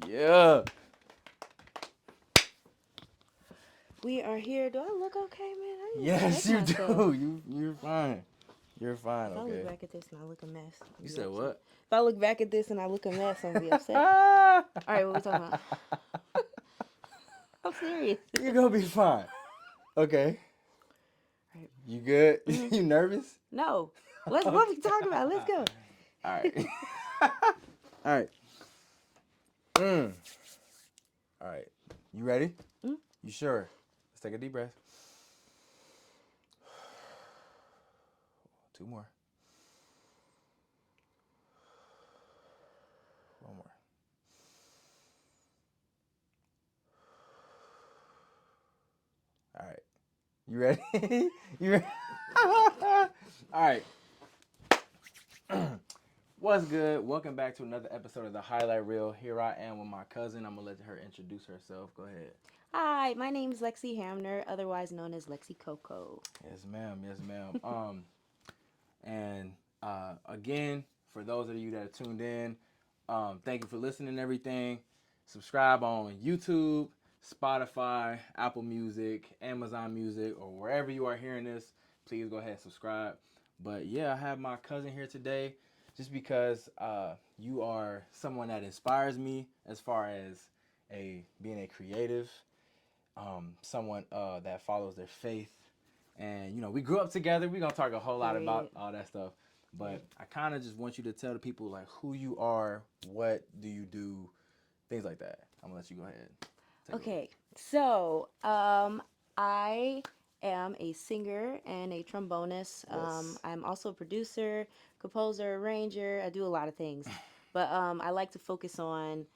Yeah. We are here. Do I look okay, man? I need to check Yes, you myself. do. You're fine. You're fine. If I look Okay. back at this and I look a mess, I'm You gonna be said upset. what? If I look back at this and I look a mess, I'm gonna be upset. All right, what we talking about? I'm serious. You're gonna be fine. Okay. Right. You good? Mm-hmm. You nervous? No. Let's Okay. what we talking about? Let's go. All right. All right. Mm. All right. You ready? Mm, You sure? Let's take a deep breath. Two more. One more. All right. You ready? You ready? All right. What's good? Welcome back to another episode of the Highlight Reel. Here I am with my cousin. I'm gonna let her introduce herself. Go ahead. Hi, my name is Lexi Hamner, otherwise known as Lexi Coco. Yes, ma'am. Yes, ma'am. And again, for those of you that are tuned in, thank you for listening and everything. Subscribe on YouTube, Spotify, Apple Music, Amazon Music, or wherever you are hearing this. Please go ahead and subscribe. But yeah, I have my cousin here today just because you are someone that inspires me as far as a being a creative, someone that follows their faith, and we grew up together. We're gonna talk a whole lot about Period. all that stuff, Yeah. but I kind of just want you to tell the people like who you are, what do you do, things like that. I'm gonna let you go ahead, take it away. Okay, so I am a singer and a trombonist. Yes. I'm also a producer, composer, arranger. I do a lot of things, but I like to focus on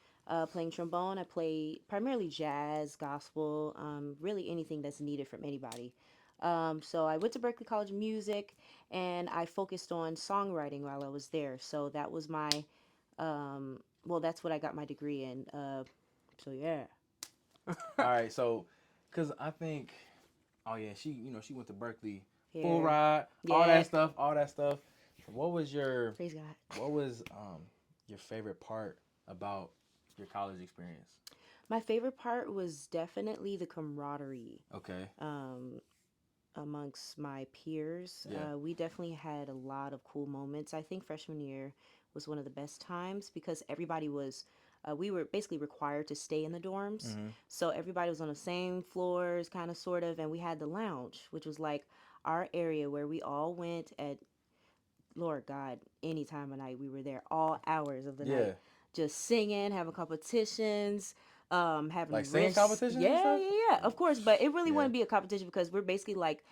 playing trombone. I play primarily jazz, gospel, really anything that's needed from anybody. So I went to Berklee College of Music, and I focused on songwriting while I was there. So that was my well, that's what I got my degree in. So yeah. All right, so because I think, oh yeah, she went to Berkeley, full Here. ride, all Yeah. that stuff, all that stuff. What was your Praise God. what was your favorite part about your college experience? My favorite part was definitely the camaraderie Okay. um, amongst my peers. Yeah. We definitely had a lot of cool moments. I think freshman year was one of the best times because everybody was. We were basically required to stay in the dorms. Mm-hmm. So everybody was on the same floors, kind of, sort of, and we had the lounge, which was like our area where we all went at Lord God, any time of night we were there, all hours of the night, Yeah. just singing, having competitions, Like having singing riffs. competitions and Yeah, stuff? yeah, yeah. Of course, but it really Yeah. wouldn't be a competition because we're basically like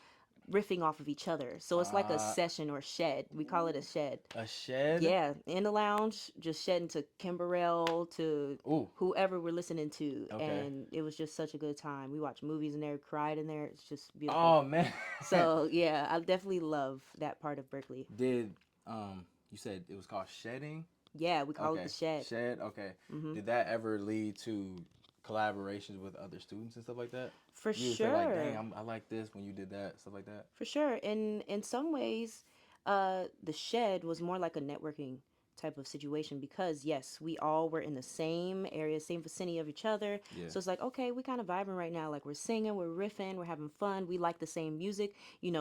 riffing off of each other. So it's like a Uh, session or shed. We call it a shed. a shed? Yeah, in the lounge, just shedding to Kimberell, to Ooh, whoever we're listening to, okay. and it was just such a good time. We watched movies in there, cried in there. It's just beautiful. Oh man. So yeah, I definitely love that part of Berkeley. Did you said it was called shedding? Yeah, we call it the Okay. shed. Shed, okay. Hmm. Did that ever lead to collaborations with other students and stuff like that? For You would say like, dang, sure, I like this when you did that, stuff like that. for sure. In some ways, the shed was more like a networking type of situation because yes, we all were in the same area, same vicinity of each other. Yeah. So it's like, okay, we kind of vibing right now. Like we're singing, we're riffing, we're having fun. We like the same music,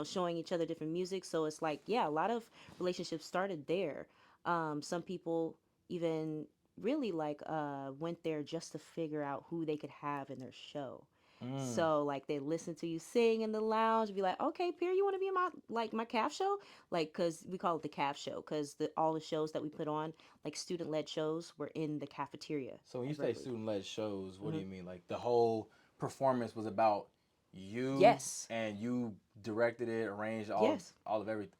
showing each other different music. So it's like, yeah, a lot of relationships started there. Some people even really like went there just to figure out who they could have in their show. Mm. So like they listen to you sing in the lounge, be like, okay, Pierre, you want to be in my calf show? Like, cause we call it the calf show, cause all the shows that we put on, like student led shows, were in the cafeteria So when you at say Berkeley. student led shows, what do Hmm. you mean? Like the whole performance was about you Yes, and you directed it, arranged yes, all of everything.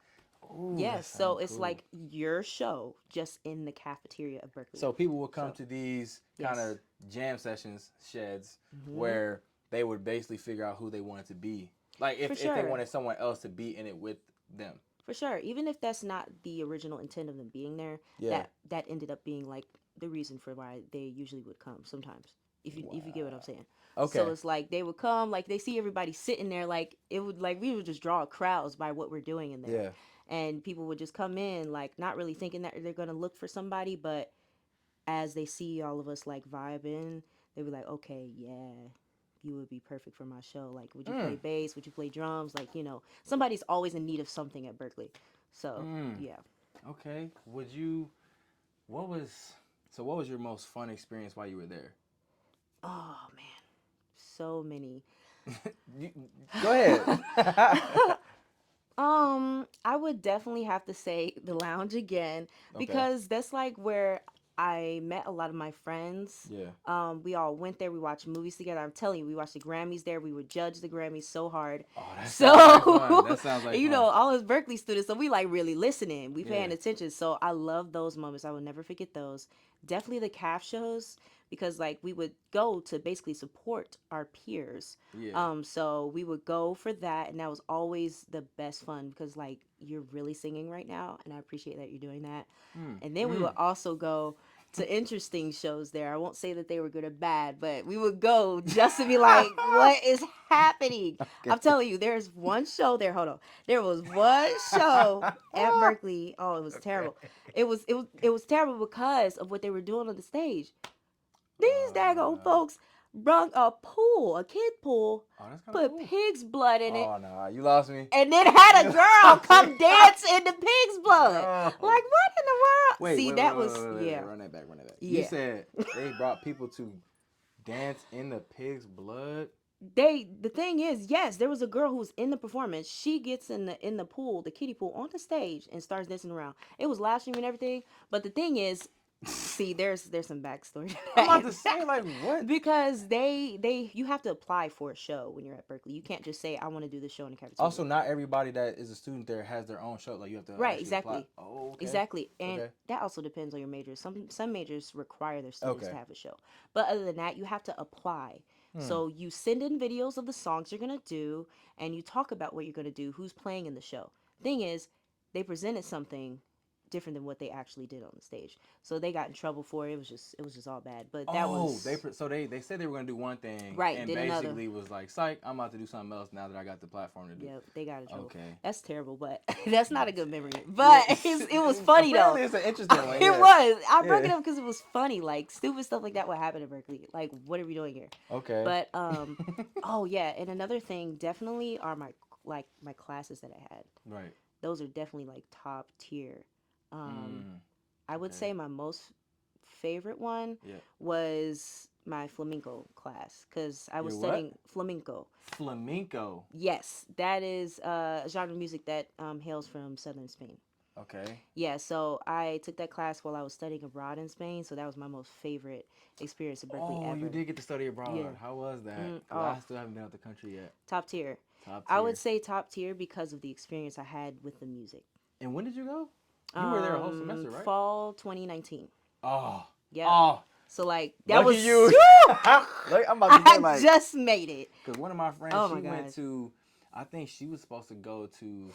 Ooh, that yes. So sounds it's cool. like your show just in the cafeteria of Berkeley. So people would come So to these kind yes. of jam sessions, sheds, Hmm. where they would basically figure out who they wanted to be. Like For if they sure. wanted someone else to be in it with them. For sure. Even if that's not the original intent of them being there, Yeah. that ended up being like the reason for why they usually would come sometimes. If you get what I'm Wow. saying. So Okay. it's like they would come, like they see everybody sitting there, like it would, like we would just draw crowds by what we're doing in there. Yeah. And people would just come in like not really thinking that they're gonna look for somebody, but as they see all of us like vibing, they be like, okay, yeah, you would be perfect for my show. Like, would you play Mm, bass? Would you play drums? Like, somebody's always in need of something at Berklee. So, mm. yeah. Okay. Would you? What was? So what was your most fun experience while you were there? Oh man, so many. You, go ahead. I would definitely have to say the lounge again Okay. because that's like where I met a lot of my friends. Yeah. We all went there. We watched movies together. I'm telling you, we watched the Grammys there. We would judge the Grammys so hard. Oh, that sounds like fun. So, That sounds like fun. all us Berkeley students, so we like really listening. We Yeah. paying attention. So I love those moments. I will never forget those. Definitely the calf shows because like we would go to basically support our peers. Yeah. So we would go for that, and that was always the best fun because like you're really singing right now, and I appreciate that you're doing that. Mm, And then we mm. would also go to interesting shows there. I won't say that they were good or bad, but we would go just to be like, what is happening? I'm Okay. telling you, there's one show there. Hold on. There was one show at Berkeley. Oh, it was Okay. terrible. It was terrible because of what they were doing on the stage. These daggone Uh, folks brung a pool, a kid pool, oh, that's kind of put cool. pig's blood in it, Oh no, you lost me. and then had a You girl lost me. come dance in the pig's blood. No. Like, what in the world? Wait, See, wait, wait, that wait, was, wait, wait, wait. yeah, Run that back, run that back. You yeah. said they brought people to dance in the pig's blood. The thing is, yes, there was a girl who was in the performance. She gets in the pool, the kiddie pool, on the stage and starts dancing around. It was live stream and everything. But the thing is, see, there's some backstory to I'm about that. to say, like, what? Because they you have to apply for a show when you're at Berkeley. You can't just say I want to do the show in the cafeteria. Also, not everybody that is a student there has their own show. Like, you have to Right, actually apply. exactly. Oh, okay. Exactly. And Okay. that also depends on your major. Some majors require their students Okay. to have a show. But other than that, you have to apply. Hmm. So you send in videos of the songs you're going to do and you talk about what you're going to do, who's playing in the show. Thing is, they presented something different than what they actually did on the stage. So they got in trouble for it. It was just all bad. But that Oh, was they said they were gonna do one thing right, and did another. basically was like, "Psych, I'm about to do something else now that I got the platform to do." Yep, they got in trouble. Okay. That's terrible, but that's not a good memory. Yeah. But it was funny though. Apparently, it's an interesting one. It Yeah. was. I brought it Yeah. up because it was funny. Like stupid stuff like that would happen at Berkeley. Like, what are we doing here? Okay. But oh yeah, and another thing definitely are my classes that I had. Right. Those are definitely like top tier. Um, Mm, I would okay. say my most favorite one Yeah. was my flamenco class because I was Your what? studying flamenco. Flamenco. Yes, that is a genre of music that hails from southern Spain. Okay. Yeah, so I took that class while I was studying abroad in Spain, so that was my most favorite experience at Berkeley Oh, you ever. did get to study abroad. Yeah. How was that? Because Oh, I still haven't been out the country yet. top tier. Top I would tier. say top tier because of the experience I had with the music. And when did you go? You were there a whole semester, right? Fall 2019. Oh. Yep. Oh. So like that Lucky was you. Woo! Like, I'm about to say, I like, just made it. because one of my friends, Oh she my went gosh. to, I think she was supposed to go to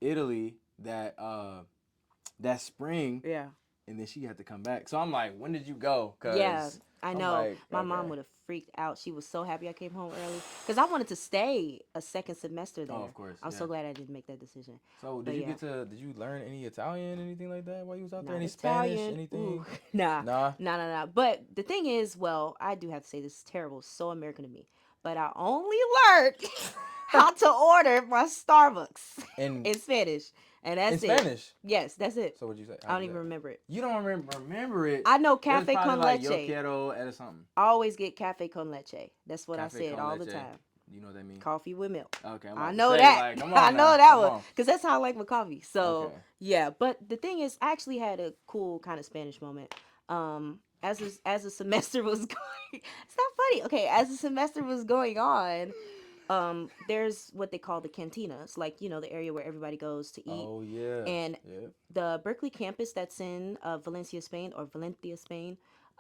Italy that spring, Yeah. and then she had to come back. So I'm like, when did you go? Cause Yeah, I I'm know. like, My mom okay. would have freaked out. She was so happy I came home early because I wanted to stay a second semester there. Oh, of course. I'm Yeah. so glad I didn't make that decision. So But yeah, did you learn any Italian, anything like that while you was out there? not Any Spanish, Italian. Ooh, anything? nah, Nah. nah, nah, nah. But the thing is, well, I do have to say this is terrible, so American to me. But I only learned how to order my Starbucks In in Spanish, and in that's it. Spanish. Yes, that's it. So what'd you say? I don't even remember it. You don't remember it. I know It was cafe probably con like yo leche. quiero or something. I always get cafe con leche. That's what I Cafe said con all the leche. time. You know what that means? Coffee with milk. Okay, I'm I about to know say, that. like, come I on know now. that Come one on. because that's how I like my coffee. So Okay. yeah, but the thing is, I actually had a cool kind of Spanish moment. As the semester was going, it's not funny. Okay, as the semester was going on, there's what they call the cantinas, like the area where everybody goes to eat. Oh yeah. And Yeah. the Berkeley campus that's in Valencia, Spain.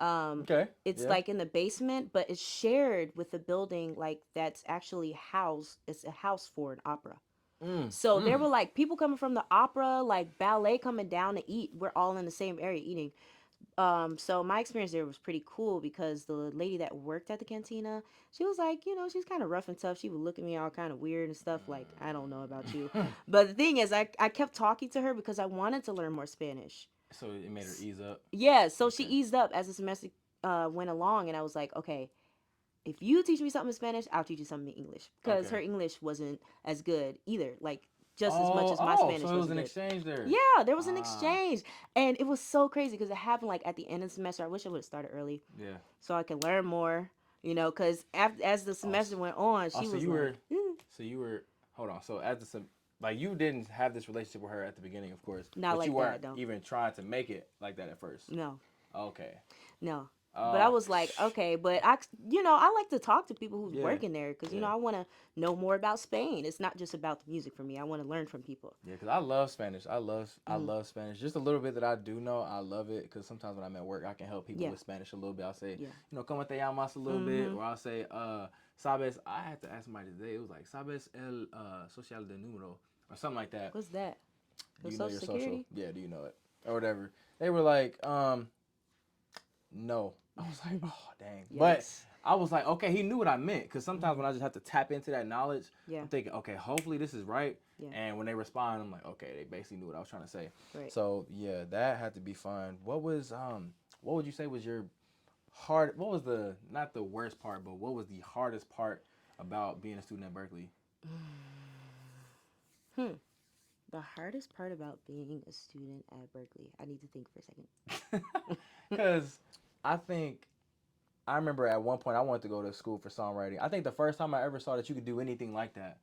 Okay. It's Yeah. like in the basement, but it's shared with a building like that's actually housed. It's a house for an opera. Mm. So there Mm. were like people coming from the opera, like ballet coming down to eat. We're all in the same area eating. So my experience there was pretty cool because the lady that worked at the cantina, she was like, she's kind of rough and tough. She would look at me all kind of weird and stuff. Like, I don't know about you, but the thing is, I kept talking to her because I wanted to learn more Spanish. So it made her ease up. Yeah, so she Okay. eased up as the semester went along, and I was like, okay, if you teach me something in Spanish, I'll teach you something in English, because Okay. her English wasn't as good either, like just as much Oh, as my oh, so Spanish it was wasn't an good. exchange there. Yeah, there was an Ah, exchange, and it was so crazy because it happened like at the end of the semester. I wish I would have started early yeah. so I could learn more, because after as the Oh, semester went on, she so was you were, like, so you were. Hold on. So as the like you didn't have this relationship with her at the beginning, of course, not but you like weren't that, no, even trying to make it like that at first. no. Okay. No. But I Uh, was like, okay, but I like to talk to people who's yeah, working there because, yeah, I want to know more about Spain. It's not just about the music for me. I want to learn from people. yeah. Because I love Spanish. I Mm, love Spanish. Just a little bit that I do know, I love it. Because sometimes when I'm at work, I can help people yeah, with Spanish a little bit. I'll say, yeah. como te llamas a little bit, Mm-hmm. or I'll say, sabes. I had to ask somebody today. It was like, sabes el social de número, or something like that. What's that? Do For you know Social your social? Security? Yeah, do you know it? Or whatever. They were like, no. I was like, oh dang. But Yikes. I was like, okay, he knew what I meant. Because sometimes Mm, when I just have to tap into that knowledge, yeah, I'm thinking, okay, hopefully this is right. yeah, And when they respond, I'm like, okay, they basically knew what I was trying to say. right. So yeah, that had to be fun. What would you say was your hard what was the not the worst part, but what was the hardest part about being a student at Berklee? Hmm. The hardest part about being a student at Berkeley, I need to think for a second. Cause I think I remember at one point I wanted to go to school for songwriting. I think the first time I ever saw that you could do anything like that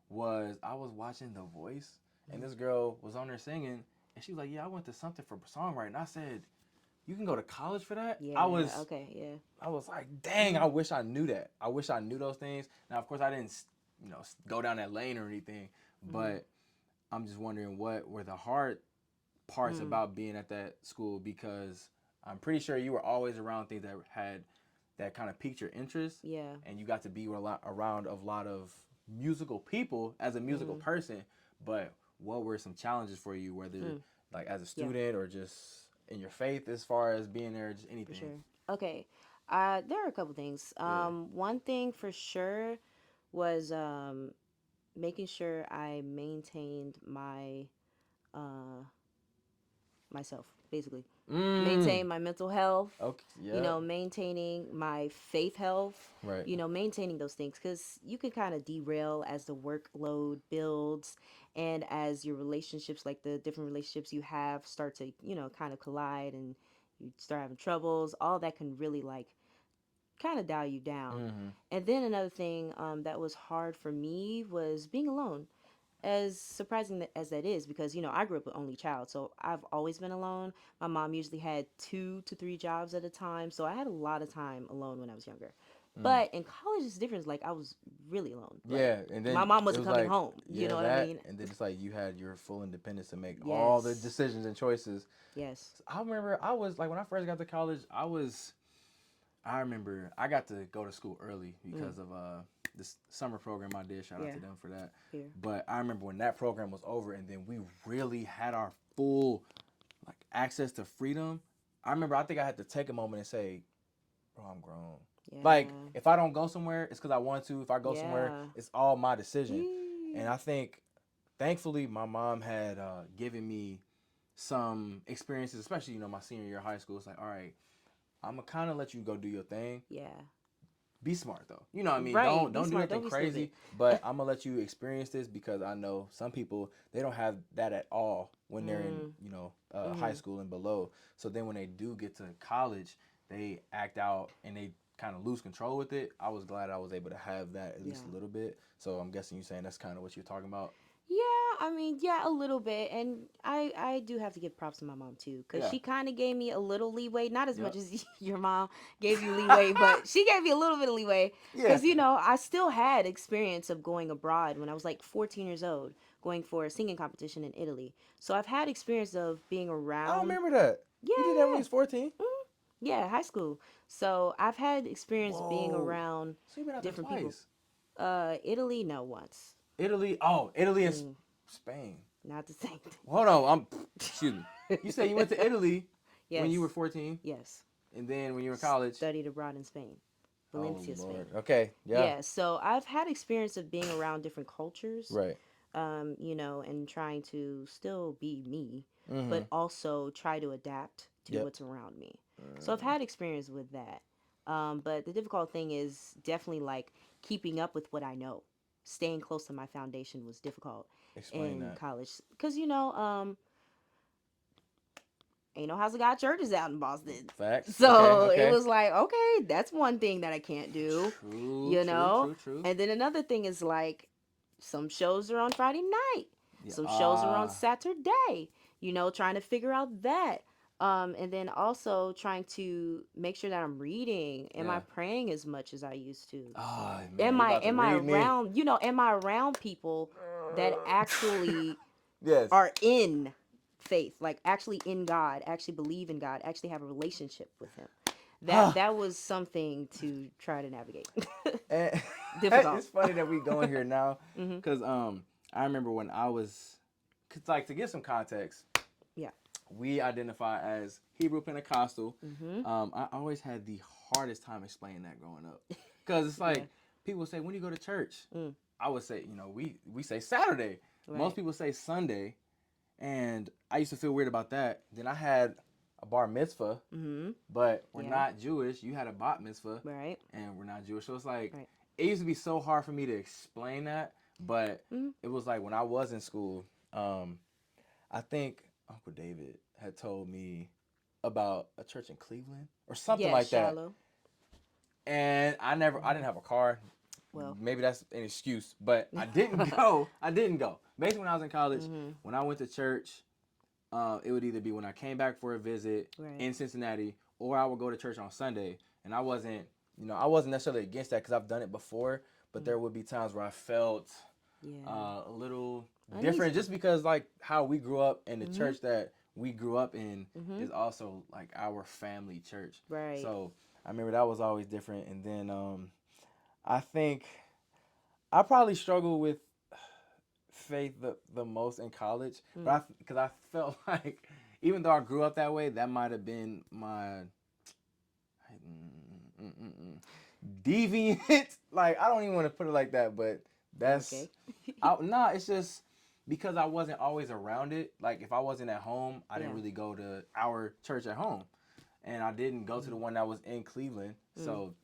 was I was watching The Voice, and this girl was on there singing, and she was like, "Yeah, I went to something for songwriting." I said, "You can go to college for that?" Yeah, okay, yeah. I was like, "Dang, I wish I knew that. I wish I knew those things." Now, of course, I didn't, go down that lane or anything, Mm, but I'm just wondering what were the hard parts mm, about being at that school, because I'm pretty sure you were always around things that had that kind of piqued your interest, yeah. and you got to be around a lot of musical people as a musical Mm, person. But what were some challenges for you, whether mm, like as a yeah. student or just in your faith, as far as being there, just For anything? sure. Okay. There are a couple things. Yeah. One thing for sure was making sure I maintained uh, myself, basically. Mm. Maintain my mental health, Okay. Yep. maintaining my faith health, Right. maintaining those things because you can kind of derail as the workload builds and as your relationships, like the different relationships you have, start to, kind of collide and you start having troubles. All that can really like kind of dial you down. Mm-hmm. And then another thing that was hard for me was being alone, as surprising as that is, because I grew up an only child, so I've always been alone. My mom usually had 2 to 3 jobs at a time, so I had a lot of time alone when I was younger. Mm. But in college it's different. Like I was really alone. Like Yeah, and my then mom it wasn't was coming like, home, you yeah, know what I that, mean? and then it's like you had your full independence to make all the Yes, decisions and choices. yes. I remember I was like when I first got to college, I remember I got to go to school early Mm, because of this summer program I did. Shout out yeah, to them for that. here. But I remember when that program was over and then we really had our full like access to freedom. I remember I think I had to take a moment and say, "Bro, I'm grown." Like Yeah, if I don't go somewhere, it's because I want to. If I go somewhere, yeah. it's all my decision. And Yee. I think, thankfully, my mom had given me some experiences, especially my senior year of high school. It's like, all right, I'm gonna kind of let you go do your thing. Yeah. Be smart though. You know what I mean? Right. Be Don't do smart. anything Don't be stupid. crazy. But I'm gonna let you experience this because I know some people they don't have that at all when they're in Mm, high mm-hmm. school and below. So then when they do get to college, they act out and they kind of lose control with it. I was glad I was able to have that at least Yeah. a little bit. So I'm guessing you're saying that's kind of what you're talking about. Yeah, I mean, yeah, a little bit, and I do have to give props to my mom too, because Yeah. she kind of gave me a little leeway, not as much Yep. as your mom gave you leeway, but she gave me a little bit of leeway, Yeah. because I still had experience of going abroad when I was like 14 years old, going for a singing competition in Italy. So I've had experience of being I don't around. remember that. Yeah, You did that when you yeah, was 14. mhm, yeah, high school. So I've had experience being Whoa. around So you've been out there different people. twice. Italy, no, once. Italy. Oh, Italy and Mm, Spain. not the same Hold on, excuse me. You said you went to Italy when you were Yes, 14, yes. and then when you were in college. Studied abroad in Spain, Oh Valencia, Lord. Spain. Okay. Yeah. Yeah, so I've had experience of being around different cultures, Right. and trying to still be me. but Mhm. also try to adapt to Yep. what's around me. So I've had experience with that. But the difficult thing is definitely like keeping up with what I know. Staying close to my foundation was difficult Explain in that. college because ain't no house of God churches out in Boston. Facts. Okay. So it Okay. was like, okay, that's one thing that I can't do, True. you True. know? True. True. And then another thing is like, some shows are on Friday night, Yeah. some shows are on Saturday, trying to figure out that. And then also trying to make sure that I'm reading. Am I Yeah. praying as much as I used to? Oh man, Am you I about to am I read me. around, am I around people that actually Yes. are in faith, like actually in God, actually believe in God, actually have a relationship with Him. That was something to try to navigate. And Difficult. it's funny that we going here now, Hmm. cause I remember when I was, cause like to give some context, Yeah. we identify as Hebrew Pentecostal. Hmm. I always had the hardest time explaining that growing up, cause it's Yeah. like people say when you go to church, Mm. I would say we say Saturday. Most Right. people say Sunday, and I used to feel weird about that. Then I had a bar mitzvah, Hmm. but we're Yeah. not Jewish. You had a bat mitzvah, Right. and we're not Jewish. So it's like Right. it used to be so hard for me to explain that, but Hmm. it was like when I was in school, I think Uncle David had told me about a church in Cleveland or something Yeah. like that. Shallow. And I Hmm. didn't have a car. Well. Maybe that's an excuse, but I didn't go. I didn't go. Basically, when I was in college, Hmm. when I went to church, it would either be when I came back for a visit Right. in Cincinnati, or I would go to church on Sunday. And I wasn't necessarily against that because I've done it before. But Mm. there would be times where I felt Yeah. a little different, Uneasy. just because like how we grew up and the Hmm. church that we grew up in Hmm. is also like our family church. Right. So I remember that was always different. And then I think I probably struggled with faith the most in college, but Mm. because I felt like even though I grew up that way, that might have been my deviant. Like I don't even want to put it like that, but that's Okay. nah. It's just because I wasn't always around it. Like if I wasn't at home, I didn't Yeah. really go to our church at home, and I didn't go to the Mm. one that was in Cleveland. Mm. So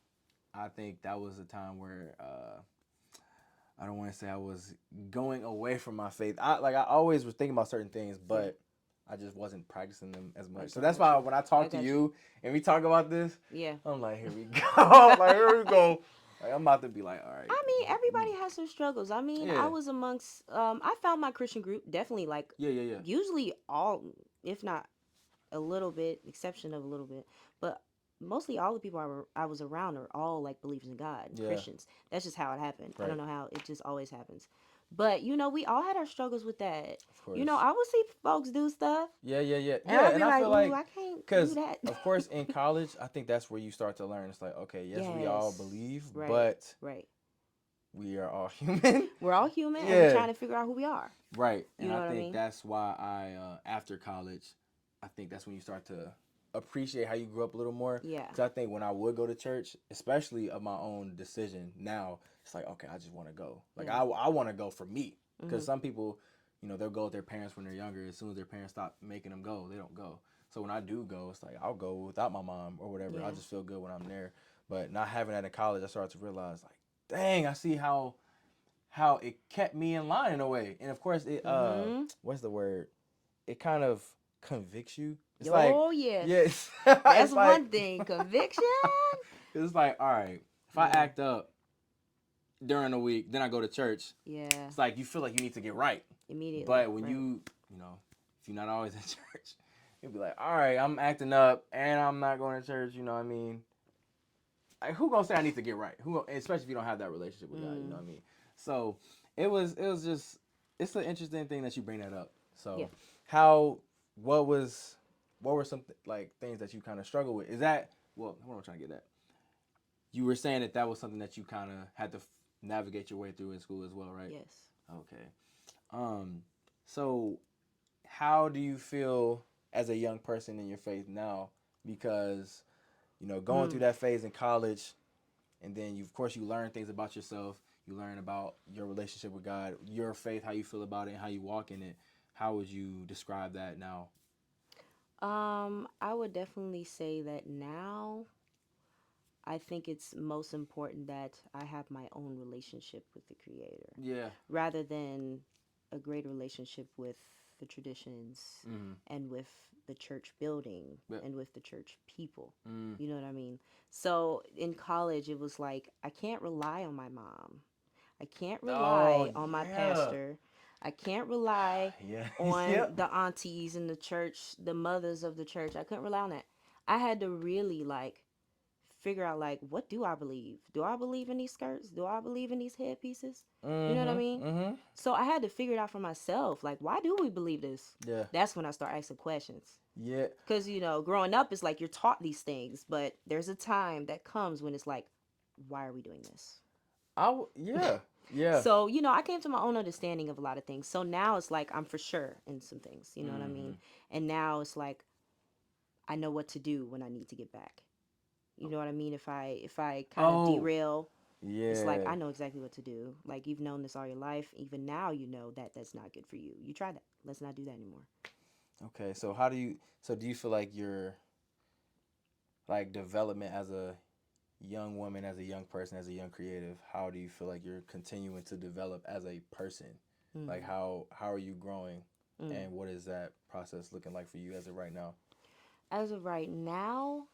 I think that was a time where I don't want to say I was going away from my faith. I always was thinking about certain things, Yeah. but I just wasn't practicing them as I much. So that's got why you. when I I talk to got you. you and we talk about this, Yeah. I'm like, here we go. Like here we go. Like I'm about to be like, all right. I mean, everybody has their struggles. I mean, I Yeah. was amongst, I found my Christian group definitely like, Yeah. Yeah. Yeah. usually all, if not a little bit, exception of a little bit, but mostly all the people I was around are all like believers in God and Yeah. Christians. That's just how it happened. I don't Right. know how it just always happens. But we all had our struggles with that. Of course. I would see folks do stuff, Yeah. Yeah. Yeah. and Yeah. I'd And be I like, feel "Ooh, like, I can't do cause that." of course in college, I think that's where you start to learn. It's like, okay, yes, we all Yes, believe, right, but right. we are all human. We're all human, and we're Yeah. trying to figure out who we are. Right. You And know I what I think mean? that's why after college, I think that's when you start to appreciate how you grew up a little more. Yeah. Because I think when I would go to church, especially of my own decision now, it's like, okay, I just want to go. Like, Yeah. I want to go for me. Because Hmm. some people, they'll go with their parents when they're younger. As soon as their parents stop making them go, they don't go. So when I do go, it's like, I'll go without my mom or whatever. I Yeah. just feel good when I'm there. But not having that in college, I started to realize, like, dang, I see how it kept me in line in a way. And of course it Hmm. what's the word? It kind of convicts you. It's like Oh yes, yes. that's It's like one thing. Conviction. it's like, all right, if I Yeah. act up during the week, then I go to church, Yeah. it's like you feel like you need to get right. Immediately. But when Right. if you're not always at church, you'll be like, all right, I'm acting up and I'm not going to church, what I mean? Like, who gonna say I need to get right? Especially if you don't have that relationship with God, you know Mm. what I mean? So it was just it's an interesting thing that you bring that up. Yeah. So how what was what were some like things that you kind of struggle with? Is that what am I trying to get at? You were saying that was something that you kind of had to navigate your way through in school as well, right? Yes. Okay. Um, so how do you feel as a young person in your faith now? Because going through Mm. that phase in college, and then of course you learn things about yourself. You learn about your relationship with God, your faith, how you feel about it, and how you walk in it. How would you describe that now I would definitely say that now I think it's most important that I have my own relationship with the Creator Yeah. rather than a great relationship with the traditions Mm-hmm. and with the church building Yep. and with the church people. Mm. You know what I mean? So in college, it was like, I can't rely on my mom. I can't Oh rely on my yeah. pastor. I can't rely Yeah. on Yep. the aunties in the church, the mothers of the church. I couldn't rely on that. I had to really like figure out like, what do I believe? Do I believe in these skirts? Do I believe in these headpieces? You know what I Mm-hmm. mean? Mm-hmm. So I had to figure it out for myself. Like, why do we believe this? Yeah. That's when I start asking questions. Yeah. Because, growing up, it's like you're taught these things, but there's a time that comes when it's like, why are we doing this? Yeah. Yeah. So, I came to my own understanding of a lot of things. So now it's like I'm for sure in some things, you know what I Mm-hmm. mean? And now it's like I know what to do when I need to get back. You know what I mean? If I kind of Oh. derail, it's like Yeah. I know exactly what to do. Like you've known this all your life. Even now you know that that's not good for you. You try that. Let's not do that anymore. Okay. So how do you? So do you feel like your like development as a young woman, as a young person, as a young creative? How do you feel like you're continuing to develop as a person? Like Mm, how are you growing, mm. and what is that process looking like for you as of right now? As of right now,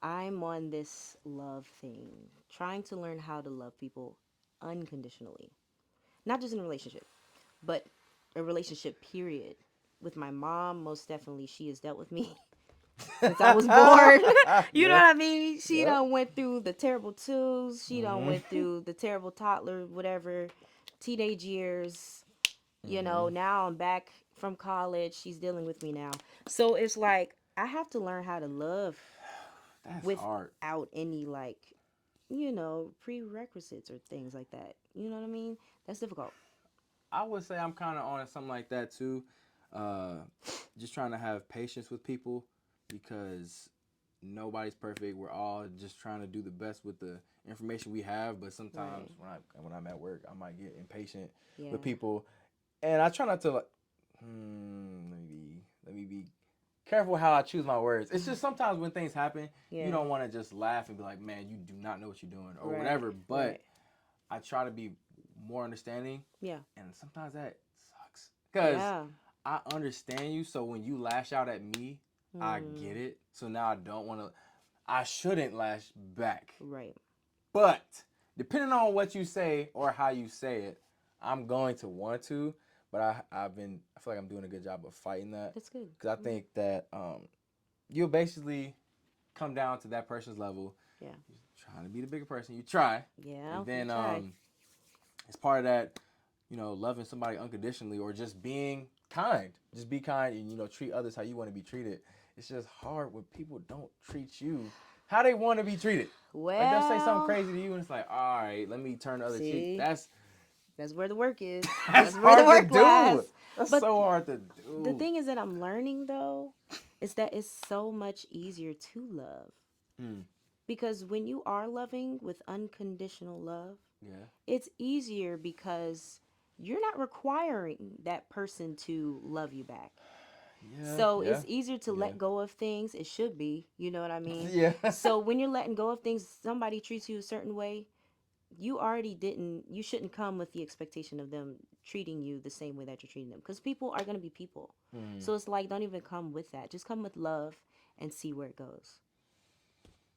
I'm on this love thing, trying to learn how to love people unconditionally. Not just in a relationship, but a relationship period. With my mom, most definitely, she has dealt with me since I was born. You know Yeah. what I mean? She Yep. done went through the terrible twos. She done went Mm-hmm. through the terrible toddler, whatever, teenage years. Mm-hmm. Now I'm back from college. She's dealing with me now. So it's like I have to learn how to love That's hard. without any like, prerequisites or things like that. You know what I mean? That's difficult. I would say I'm kind of on something like that too. Uh, just trying to have patience with people because nobody's perfect. We're all just trying to do the best with the information we have. But sometimes Right. when I'm at work, I might get impatient with Yeah. people, and I try not to like. Let me be careful how I choose my words. It's just sometimes when things happen, you Yeah. don't want to just laugh and be like, "Man, you do not know what you're doing" or Right. whatever. But Right. I try to be more understanding, Yeah. and sometimes that sucks because Yeah. I understand you. So when you lash out at me, I get Mm, it. So now I don't want to. I shouldn't lash back. right. But depending on what you say or how you say it, I'm going to want to. But I feel like I'm doing a good job of fighting that That's good. because I Yeah. think that you'll basically come down to that person's level. Yeah. You're trying to be the bigger person, you try, Yeah. and We then try. it's part of that, loving somebody unconditionally or just being kind. Just be kind and treat others how you want to be treated. It's just hard when people don't treat you how they want to be treated. Like they'll say something Well, crazy to you and it's like, all right, let me turn the other cheek. see, that's where the work is. That's That's where the hard to work do. lies. That's But so hard to the do. thing is that I'm learning though is that it's so much easier to love Mm, because when you are loving with unconditional love, yeah. it's easier because you're not requiring that person to love you back. Yeah. So Yeah. it's easier to Yeah. let go of things. It should be, you know what I mean? Yeah. So when you're letting go of things, somebody treats you a certain way, you shouldn't come with the expectation of them treating you the same way that you're treating them because people are going to be people. Mm. So it's like, don't even come with that. Just come with love and see where it goes.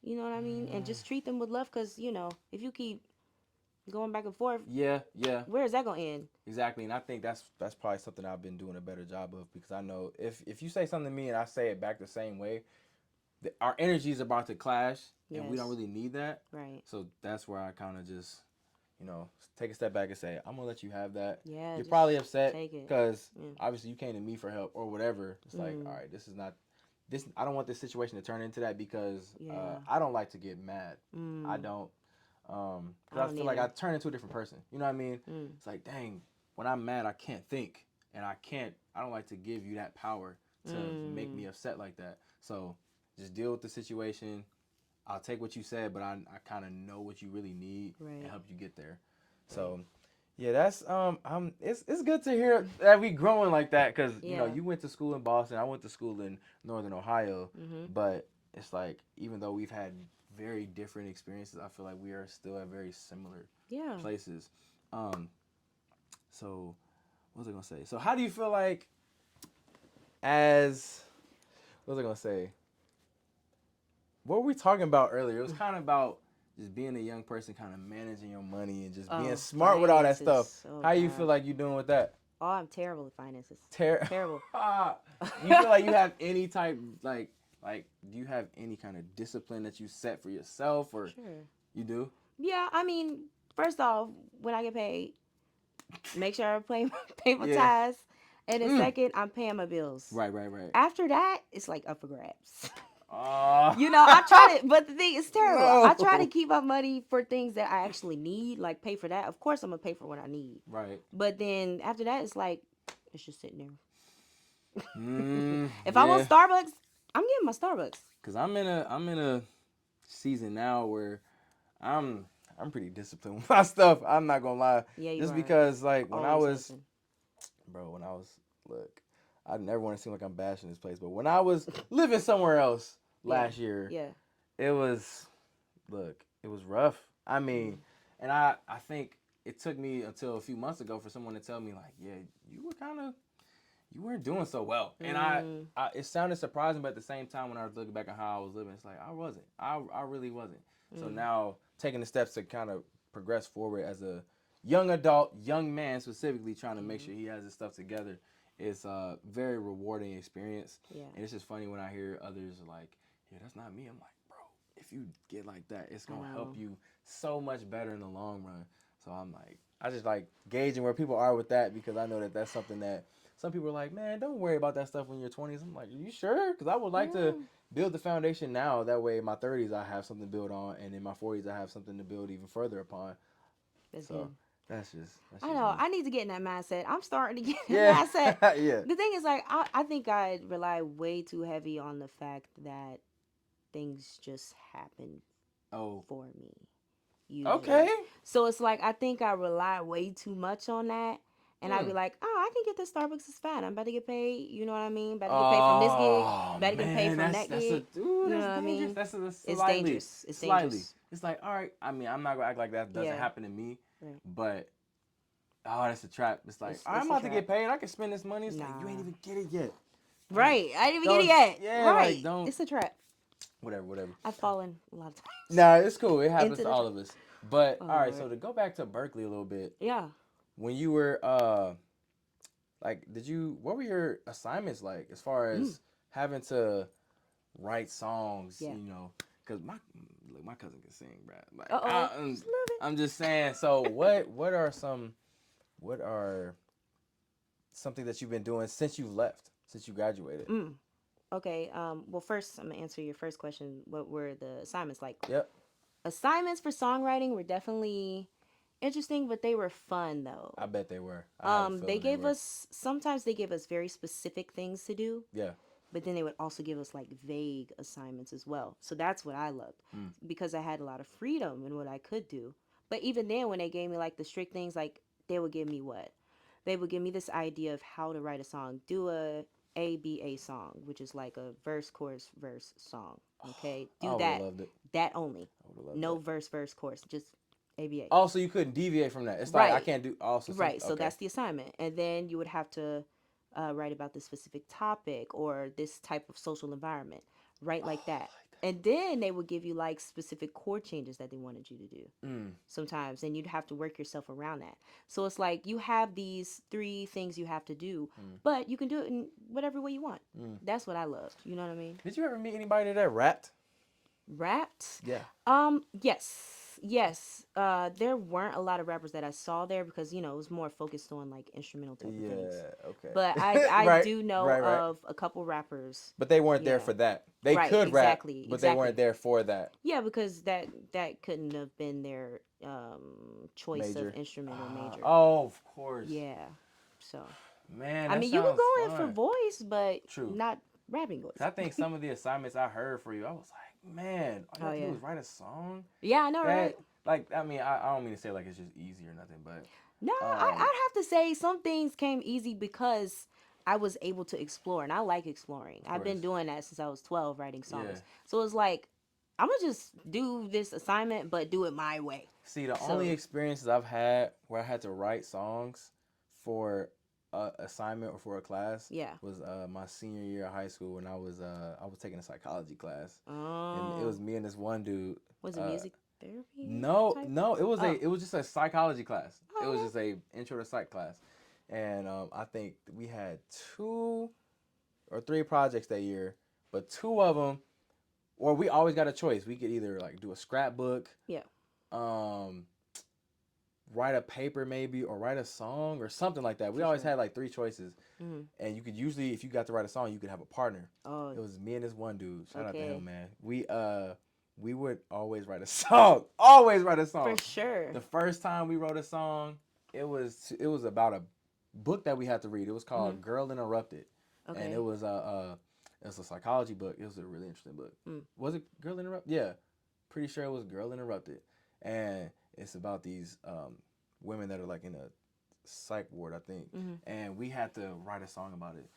You know what I mean? And just treat them with love because, if you keep going back and forth, Yeah. Yeah. where is that going to end? Exactly, and I think that's probably something I've been doing a better job of because I know if you say something to me and I say it back the same way, our energy is about to clash, and we don't Yes. really need that. Right. So that's where I kind of just, you know, take a step back and say, I'm gonna let you have that. Yeah, You're just probably upset take it. because Yeah. obviously you came to me for help or whatever. It's like, all Mm, right, this is not this. I don't want this situation to turn into that because yeah. I don't like to get mad. I Mm, don't. I Because I don't feel like I either. turn into a different person. You know what I mean? Mm, It's like, dang, when I'm mad, I can't think, and I don't like to give you that power to make mm, me upset like that. So just deal with the situation. I'll take what you said, but I kind of know what you really need and right. help you get there. Right. So Yeah, that's it's good to hear that we growing like that because Yeah. you went to school in Boston, I went to school in Northern Ohio, Mhm. but it's like even though we've had very different experiences, I feel like we are still at very similar Yeah. places. Um, so what was I gonna say? So how do you feel like as what was I gonna say? What were we talking about earlier? It was kind of about just being a young person, kind of managing your money and just being Oh, smart with all that stuff. finances. Oh How you feel gosh. like you doing with that? Oh, I'm terrible with finances. Ter- Terrible. you feel like you have any type like do you have any kind of discipline that you set for yourself or Sure. you do? Yeah, I mean, first off, when I get paid, make sure I pay my Yeah. tithes, and then Mm. second, I'm paying my bills. Right, right, right. After that, it's like up for grabs. Oh. I try to, but the thing is terrible. I try to No. keep my money for things that I actually need, like pay for that. Of course, I'm gonna pay for what I need. Right. But then after that, it's like it's just sitting there. If I want Yeah. Starbucks, I'm getting my Starbucks. Cuz I'm in a season now where I'm I'm pretty disciplined with my stuff. I'm not going to lie. Yeah, you Just are. because like when I Always was have been. bro, when I was look, I never want to seem like I'm bashing this place, but when I was living somewhere else Yeah, last year, yeah. it was look, it was rough. I Mm. mean, and I think it took me until a few months ago for someone to tell me like, yeah, you were kind of you weren't doing so well, and Mm. it sounded surprising, but at the same time, when I was looking back at how I was living, it's like I wasn't, I really wasn't. So Mm. now taking the steps to kind of progress forward as a young adult, young man specifically, trying to make Mm. sure he has his stuff together, is a very rewarding experience, Yeah, and it's just funny when I hear others like, yeah, that's not me. I'm like, bro, if you get like that, it's I gonna help know. you so much better in the long run. So I'm like, I just like gauging where people are with that because I know that that's something that some people are like, man, don't worry about that stuff when you're 20s. I'm like, are you sure? Because I would like to Yeah, build the foundation now. That way, in my 30s, I have something to build on, and in my 40s, I have something to build even further upon. that's So good. that's I just know. me. I need to get in that mindset. I'm starting to get in Yeah, that mindset. yeah. The thing is, like, I think I rely way too heavy on the fact that things just happen Oh, for me, usually. okay. So it's like, I think I rely way too much on that. And I'd be Hmm. like, oh, I can get this Starbucks. It's fine. I'm about to get paid. You know what I mean? About to get paid from this gig. Oh About to get paid man, from that that's a gig. dude. You know That's what I dangerous. mean? That's a It's slightly, dangerous. It's slightly. dangerous. It's like, all right. I mean, I'm not gonna act like that doesn't Yeah. happen to me, Right. but oh, that's a trap. It's like, all right, I'm It's a about to trap. get paid. I can spend this money. It's like you ain't Nah. even get it yet. Like, Right. I didn't even get it don't. yet. Yeah, like Right. don't. It's a trap. Whatever, whatever. I've fallen a lot of times Nah, it's cool. It happens into to the all trap. of us. But Oh all right, so Lord. to go back to Berkeley a little bit, Yeah. when you were like, did you what were your assignments like as far Mm. as having to write songs? Yeah. Cause my cousin can sing, bro. Like Uh oh. Just a little I'm just saying. So what are something that you've been doing since you left, since you graduated? bit. Okay. Well, first, I'm gonna answer your first question. What were the assignments like? Yep, Assignments for songwriting were definitely interesting, but they were fun though. I bet they were. I have a They feeling they gave were. us sometimes they gave us very specific things to do, Yeah. but then they would also give us like vague assignments as well. So that's what I loved Mm. because I had a lot of freedom in what I could do. But even then, when they gave me like the strict things, like they would give me what? They would give me this idea of how to write a song. Do a song, which is like a verse, chorus, verse song. Okay, I do would have that. loved it. That only. I would have loved No it. verse, verse, chorus. Just ABA. Also, you couldn't deviate from that. It's like I Right. can't do also some. Right. So Okay. that's the assignment. And then you would have to write about this specific topic or this type of social environment. Write Oh, like that. I like And then they would give you like specific chord changes that they wanted you to do that. Mm. sometimes. And you'd have to work yourself around that. So it's like you have these three things you have to do, Mm. but you can do it in whatever way you want. Mm. That's what I loved. You know what I mean? Did you ever meet anybody that rapped? Rapped. Yeah. Yes. There weren't a lot of rappers that I saw there because it was more focused on like instrumental type of things. Yeah. Okay. But I Right. do know Right. Right. of a couple rappers. But they weren't there Yeah. for that. They Right, could rap, exactly. but they weren't Exactly. there for that Yeah, because that couldn't have been their choice of major. instrument or major. Oh, of course. Yeah. So, Man, I that mean, you could sounds go in for fun. voice, but True. not rapping 'Cause I voice. think some of the assignments I heard for you, I was like, man, all you Oh have to do yeah. is write a song. Yeah, I know, right? That, like, I mean, I don't mean to say like it's just easy or nothing, but No, um, I'd have to say some things came easy because I was able to explore, and I like exploring. of I've course, been doing that since I was 12, writing yeah. songs. So it's like I'm gonna just do this assignment, but do it my way. See, the only So experiences I've had where I had to write songs for a assignment or for a class yeah. was my senior year of high school when I was taking a psychology class, and it Oh, was me and this one dude. was it Uh, music therapy no, type? no, Oh, it was just a psychology class. It was oh, just a intro to psych class, and I think we had 2 or 3 projects that year, but 2 of them, or we always got a choice. We could either like do a scrapbook, yeah. um, write a paper maybe, or write a song or something like that. We For always sure. had like 3 choices, Mm-hmm. and you could usually, if you got to write a song, you could have a partner. Oh, It was me and this one dude. Shout out to him, okay. man. We would always write a song. Always write a For song. sure. The first time we wrote a song, it was about a book that we had to read. It was Mm-hmm. called Girl Interrupted, and Okay. it was a psychology book. It was a really interesting book. Mm. Was it Girl Interrupted? Yeah, pretty sure it was Girl Interrupted, and it's about these women that are like in a psych ward, I think, Mm-hmm. and we had to write a song about it.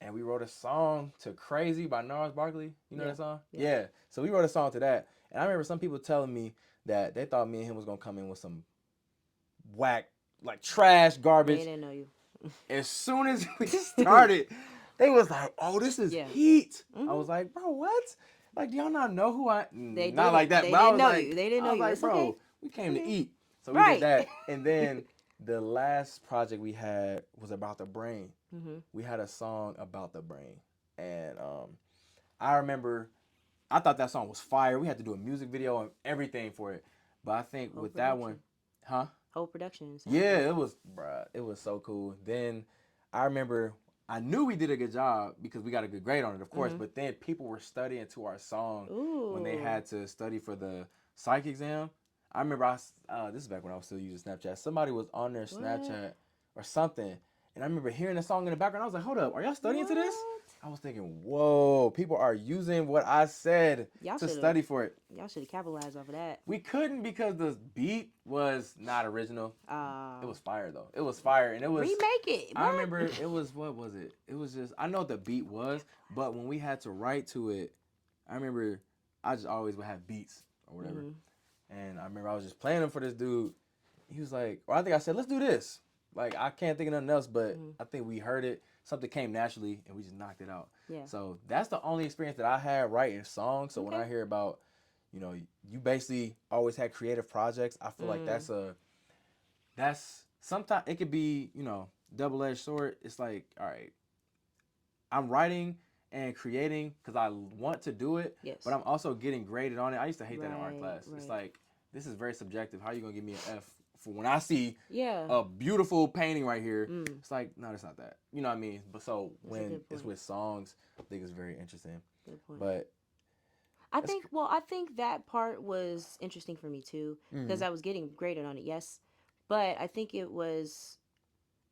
And we wrote a song to "Crazy" by Gnarls Barkley. You know Yeah. that song? Yeah. Yeah. So we wrote a song to that, and I remember some people telling me that they thought me and him was gonna come in with some whack, like trash, They garbage. didn't know you. As soon as we started, they was like, "Oh, this is Yeah. heat." I Mm-hmm. was like, "Bro, what? Like, do y'all not know who I?" They Not like didn't. that, They but didn't know you. They didn't I know was you. like, It's okay. "Bro, we came to Okay. eat." So we did Right. that, and then the last project we had was about the brain. Mm-hmm. We had a song about the brain, and I remember I thought that song was fire. We had to do a music video and everything for it, but I think Whole with that one, production. huh? Whole production sounds Yeah, like. it was, bruh. It was so cool. Then I remember I knew we did a good job because we got a good grade on it, of course. Mm-hmm. But then people were studying to our song when they Ooh. had to study for the psych exam. I remember this is back when I was still using Snapchat. Somebody was on their What? Snapchat or something, and I remember hearing the song in the background. I was like, "Hold up, are y'all studying to this?" What? I was thinking, "Whoa, people are using what I said Y'all to should have. study for it." Y'all should have capitalized off of that. We couldn't because the beat was not original. It Uh, was fire though. It was fire, and it was. remake it. I What? remember it was, what was it? It was just, I know what the beat was, but when we had to write to it, I remember I just always would have beats or whatever, Mm-hmm. and I remember I was just playing them for this dude. He was like, or I think I said, "Let's do this." Like, I can't think of nothing else, but Mm-hmm. I think we heard it. Something came naturally, and we just knocked it out. Yeah. So that's the only experience that I had writing songs. So when Okay. I hear about, you basically always had creative projects, I feel like Mm. that's sometimes it could be, double-edged sword. It's like, all right, I'm writing and creating because I want to do it, Yes. but I'm also getting graded on it. I used to hate that in art Right. class. It's Right. like, this is very subjective. How are you gonna give me an F for when I see Yeah. a beautiful painting right here? Mm. It's like, no, that's not that. You know what I mean? But so That's a when good it's point. with songs, I think it's very interesting. Good point. But I that's, think. Well, I think that part was interesting for me too because mm, I was getting graded on it. Yes, but I think it was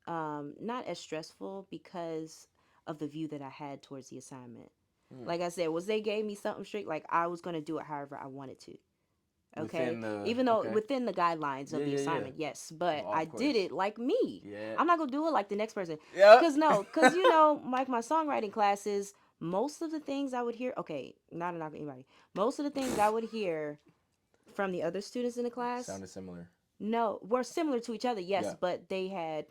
not as stressful because of the view that I had towards the assignment. mm, Like I said, was they gave me something strict, like I was gonna do it however I wanted to. Okay, within the, even though okay, within the guidelines yeah, of the yeah, yeah. assignment, yes, but Oh, I of did course, it like me. yeah, I'm not gonna do it like the next person. yep. Cause no, cause like my songwriting classes, most of the things I would hear, okay, not to knock anybody, most of the things I would hear from the other students in the class, Sounded similar. no, were similar to each other, yes, Yeah. but they had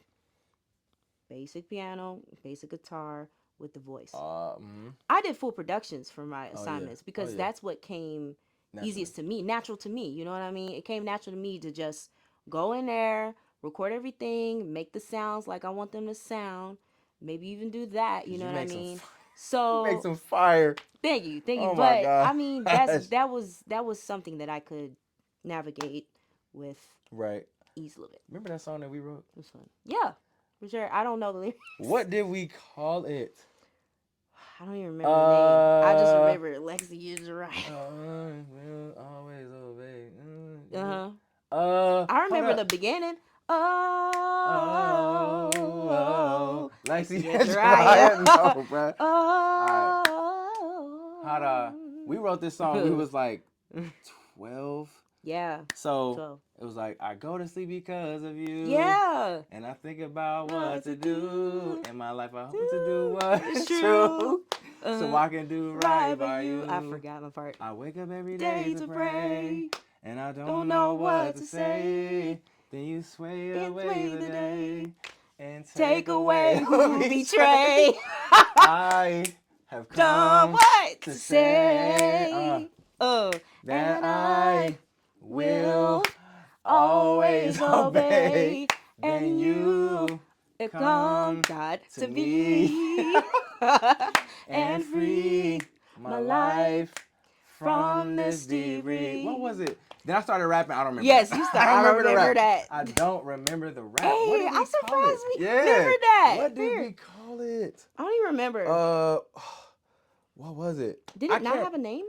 basic piano, basic guitar with the voice. Mm-hmm. I did full productions for my Oh yeah. assignments Oh because yeah. that's what came Naturally. easiest to me, natural to me. You know what I mean? It came natural to me to just go in there, record everything, make the sounds like I want them to sound, maybe even do that. You Cause know you what I make some, mean? you make So some fire. thank you. Oh my But gosh. I mean, that was something that I could navigate with Right. ease a little bit. Remember that song that we wrote? It was fun. Yeah, for sure. I don't know the lyrics. What did we call it? I don't even remember the name. I just Uh. remember Lexi is right. Will always obey. Uh huh. I Hold remember up. the beginning. Oh, Oh, Lexi yes, and right. I. No, bro. All right. Oh, How to We wrote this song. We was like 12. Yeah. So 12. it was like, I go to sleep because of you. Yeah. And I think about what to do. In my life, I hope Do to do what's it's true. true. So I can do right by you. I forgot my part. I wake up every day to pray. And I don't know know what to say. Then you sway away the day. And take away who betray. I have come what to say that that I will always obey. Then you come God to to me be and free my life from this debris. debris. What was it? Then I started rapping. I don't remember. Yes, you started. I don't remember the rap. that. I don't remember the rap. Hey, what did we I'm call it? surprised we Yeah. remember that. What did Weird. we call it? I don't even remember. What was it? Did it not have a name?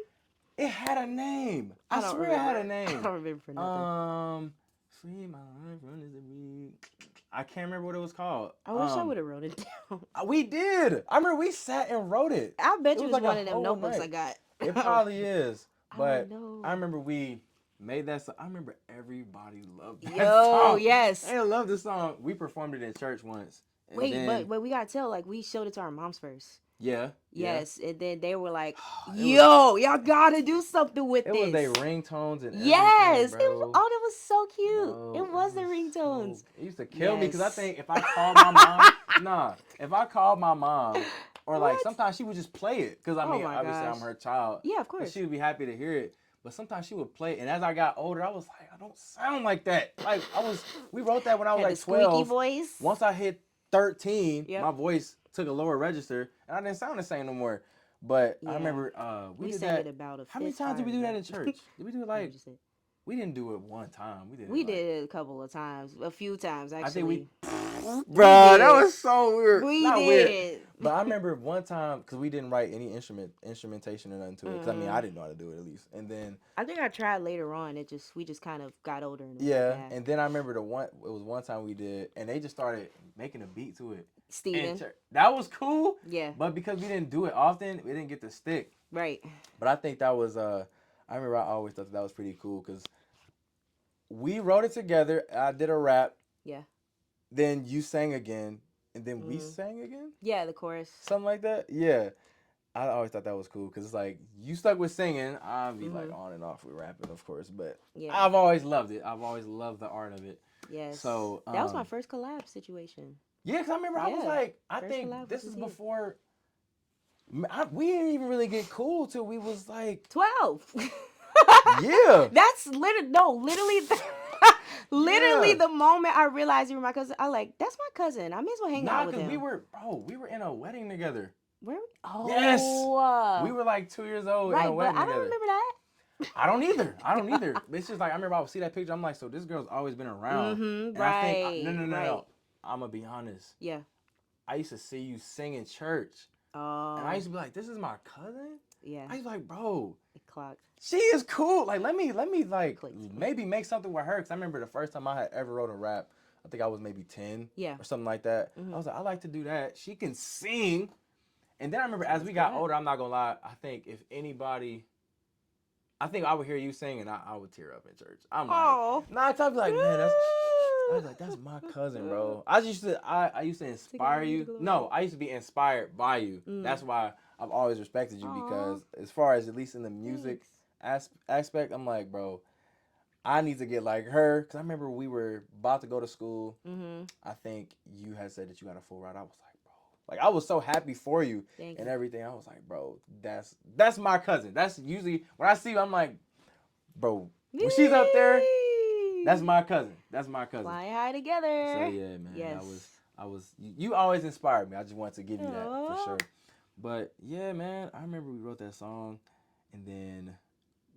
It had a name. I don't swear remember. it had a name. I don't remember for nothing. Free my life from this debris. I can't remember what it was called. I wish I would have wrote it down. We did. I remember we sat and wrote it. I bet you was it was like one a of them whole notebooks night. I got. It probably is. But no. I remember we made that song. I remember everybody loved that Yo, song. yes. They loved the song. We performed it in church once. And Wait, then, but we gotta tell, like, we showed it to our moms first. Yeah. Yes, and then they were like, "Yo, y'all gotta do something with It this." was their ringtones and yes, everything, bro. it was so cute. Bro, it was the ringtones. It used to kill me because I think if I called my mom, if I called my mom, or like sometimes she would just play it because I mean, obviously I'm her child. Yeah, of course. She would be happy to hear it. But sometimes she would play it, and as I got older, I was like, I don't sound like that. Like we wrote that when I was like 12. Squeaky voice. Once I hit 13, Yep. my voice took a lower register, and I didn't sound the same no more. But I remember we did sang that. it about a how many times did we do that in church? Did we do it like? We didn't do it one time. We did it a couple of times, a few times actually. I think we. Bruh, that was so weird. We Not did. Weird. But I remember one time because we didn't write any instrumentation or nothing to it. Because I mean, I didn't know how to do it at least. And then I think I tried later on. We just kind of got older. And and then I remember it was one time we did, and they just started making a beat to it. Steven. That was cool. Yeah. But because we didn't do it often, we didn't get to stick. Right. But I think that was I remember I always thought that was pretty cool because we wrote it together. I did a rap. Yeah. Then you sang again, and then we sang again? Yeah, the chorus. Something like that? Yeah. I always thought that was cool because it's like you stuck with singing. I'll be like on and off with rapping, of course, but I've always loved it. I've always loved the art of it. Yes. So that was my first collab situation. Yeah, because I remember I was like, I think this is before. We didn't even really get cool till we was like 12. Yeah. That's literally. Literally, the moment I realized you were my cousin, I like, that's my cousin. I may as well hang out with him. we were in a wedding together. Where? Oh. Yes. We were like 2 years old in a wedding but I together. don't remember that. I don't either. It's just like, I remember I would see that picture. I'm like, so this girl's always been around. Mm-hmm, and I think, no. I'm going to be honest. Yeah. I used to see you sing in church. Oh. And I used to be like, this is my cousin? Yeah. I was like, bro. It clocked. She is cool. Like, let me like maybe make something with her. Cause I remember the first time I had ever wrote a rap. I think I was maybe 10 or something like that. Mm-hmm. I was like, I like to do that. She can sing. And then I remember as we got older, I'm not gonna lie. I think I would hear you sing and I would tear up in church. I'm like, I'd be like, man, that's my cousin, bro. I used to inspire you. No, I used to be inspired by you. That's why I've always respected you because as far as at least in the music aspect, I'm like, bro, I need to get like her. Because I remember we were about to go to school. Mm-hmm. I think you had said that you got a full ride. I was like, bro. Like, I was so happy for you and everything. I was like, bro, that's my cousin. That's usually, when I see you, I'm like, bro, when she's up there, that's my cousin. That's my cousin. Fly high together. So, yeah, man. Yes. You always inspired me. I just wanted to give you that for sure. But, yeah, man, I remember we wrote that song and then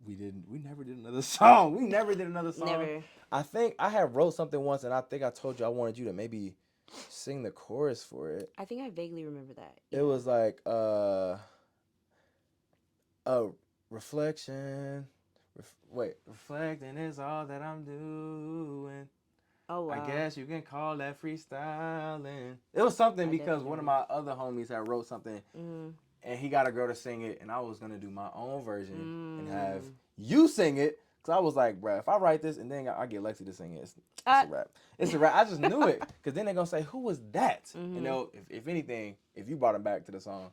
we never did another song. Never. I think I had wrote something once and I think I told you I wanted you to maybe sing the chorus for it. I think I vaguely remember that. Yeah. It was like reflection. Reflecting is all that I'm doing. Oh, wow. I guess you can call that freestyling. It was something because one of my other homies had wrote something and he got a girl to sing it, and I was gonna do my own version and have Mm. you sing it. Cause I was like, bruh, if I write this and then I get Lexi to sing it, it's Uh, a rap. It's a rap. I just knew it. Cause then they're gonna say, who was that? And mm-hmm. they'll, if anything, if you brought him back to the song,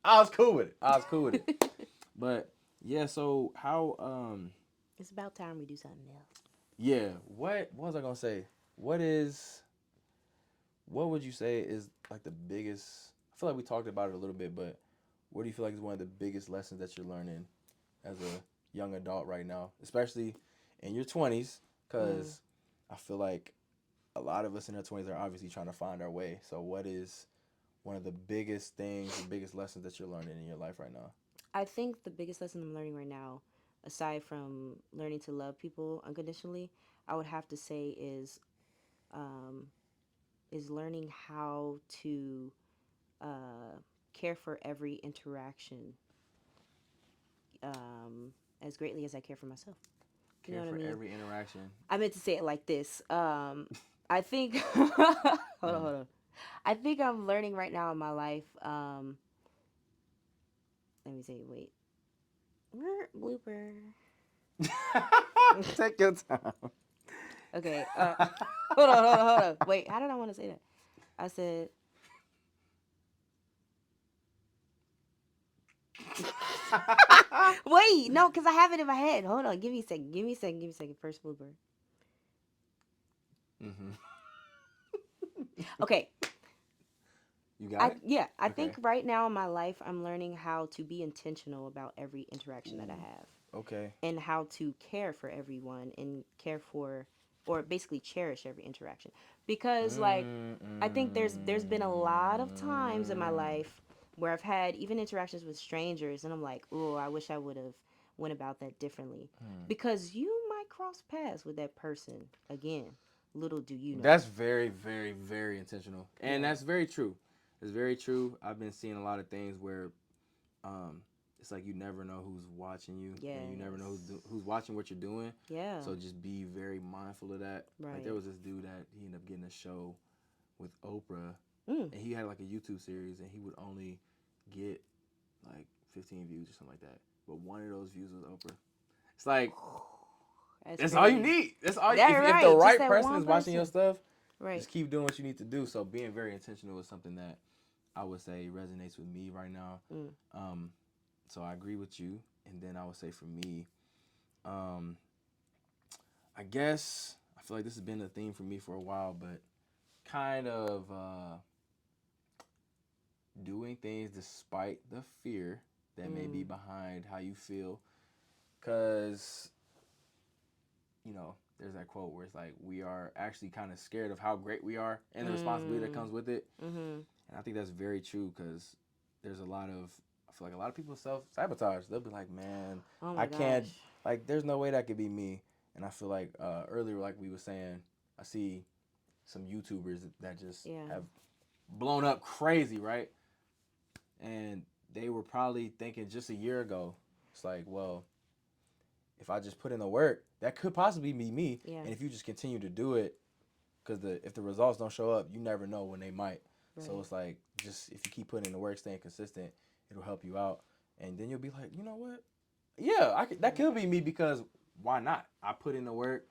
I was cool with it. I was cool with it. But yeah, so how It's about time we do something else. yeah, what was I gonna say? What is what would you say is like the biggest I feel like we talked about it a little bit, but what do you feel like is one of the biggest lessons that you're learning as a young adult right now, especially in your 20s? Mm. Because I feel like a lot of us in our 20s are obviously trying to find our way. So, what is one of the biggest things, the biggest lessons that you're learning in your life right now? I think the biggest lesson I'm learning right now, aside from learning to love people unconditionally, I would have to say um, is learning how to uh, care for every interaction um, as greatly as I care for myself. You know Care what I for mean? every interaction. I meant to say it like this. I think. hold on, hold Mm. on. I think I'm learning right now in my life. Let me say, wait. Blooper. Take your time. Okay. Hold on, hold on, hold on. Wait, how did I want to say that? I said. Wait, no, because I have it in my head. Hold on, give me a second. Give me a second. Give me a second. First blooper. Hmm. Okay. You got it? I Okay. think right now in my life I'm learning how to be intentional about every interaction that I Ooh. have Okay. and how to care for everyone and care for or basically cherish every interaction. Because like I think there's been a lot of times in my Mm-mm. life where I've had even interactions with strangers and I'm like, "Oh, I wish I would have went about that differently." Mm. Because you might cross paths with that person again. Little do you know. That's very, very, very intentional, and Yeah. that's very true. It's very true. I've been seeing a lot of things where um, it's like you never know who's watching you, and you never know Yes. who's watching what you're doing. Yeah. So just be very mindful of that. Like there Right. was this dude that he ended up getting a show with Oprah, Mm. and he had like a YouTube series, and he would only get like 15 views or something like that. But one of those views was Oprah. It's like That's that's all you crazy. need. That's all. That If the right. Just right that person one is watching your person. stuff, Right. just keep doing what you need to do. So being very intentional is something that I would say resonates with me right now. Mm. Um, so I agree with you. And then I would say for me, um, I guess I feel like this has been a theme for me for a while, but kind of doing things despite the fear that may be Mm. behind how you feel. Because, you know, there's that quote where it's like, we are actually kind of scared of how great we are and the responsibility that Mm. comes with it. Mhm. And I think that's very true because there's a lot of, I feel like a lot of people self sabotage. They'll be like, man, Oh I my can't, gosh. like, there's no way that could be me. And I feel like earlier, like we were saying, I see some YouTubers that just Yeah. have blown up crazy, right? And they were probably thinking just a year ago, it's like, well, if I just put in the work, that could possibly be me. Yeah. And if you just continue to do it, because if the results don't show up, you never know when they might. So Right. it's like just if you keep putting in the work, staying consistent, it'll help you out, and then you'll be like, you know what? Yeah, that Right. could be me because why not? I put in the work.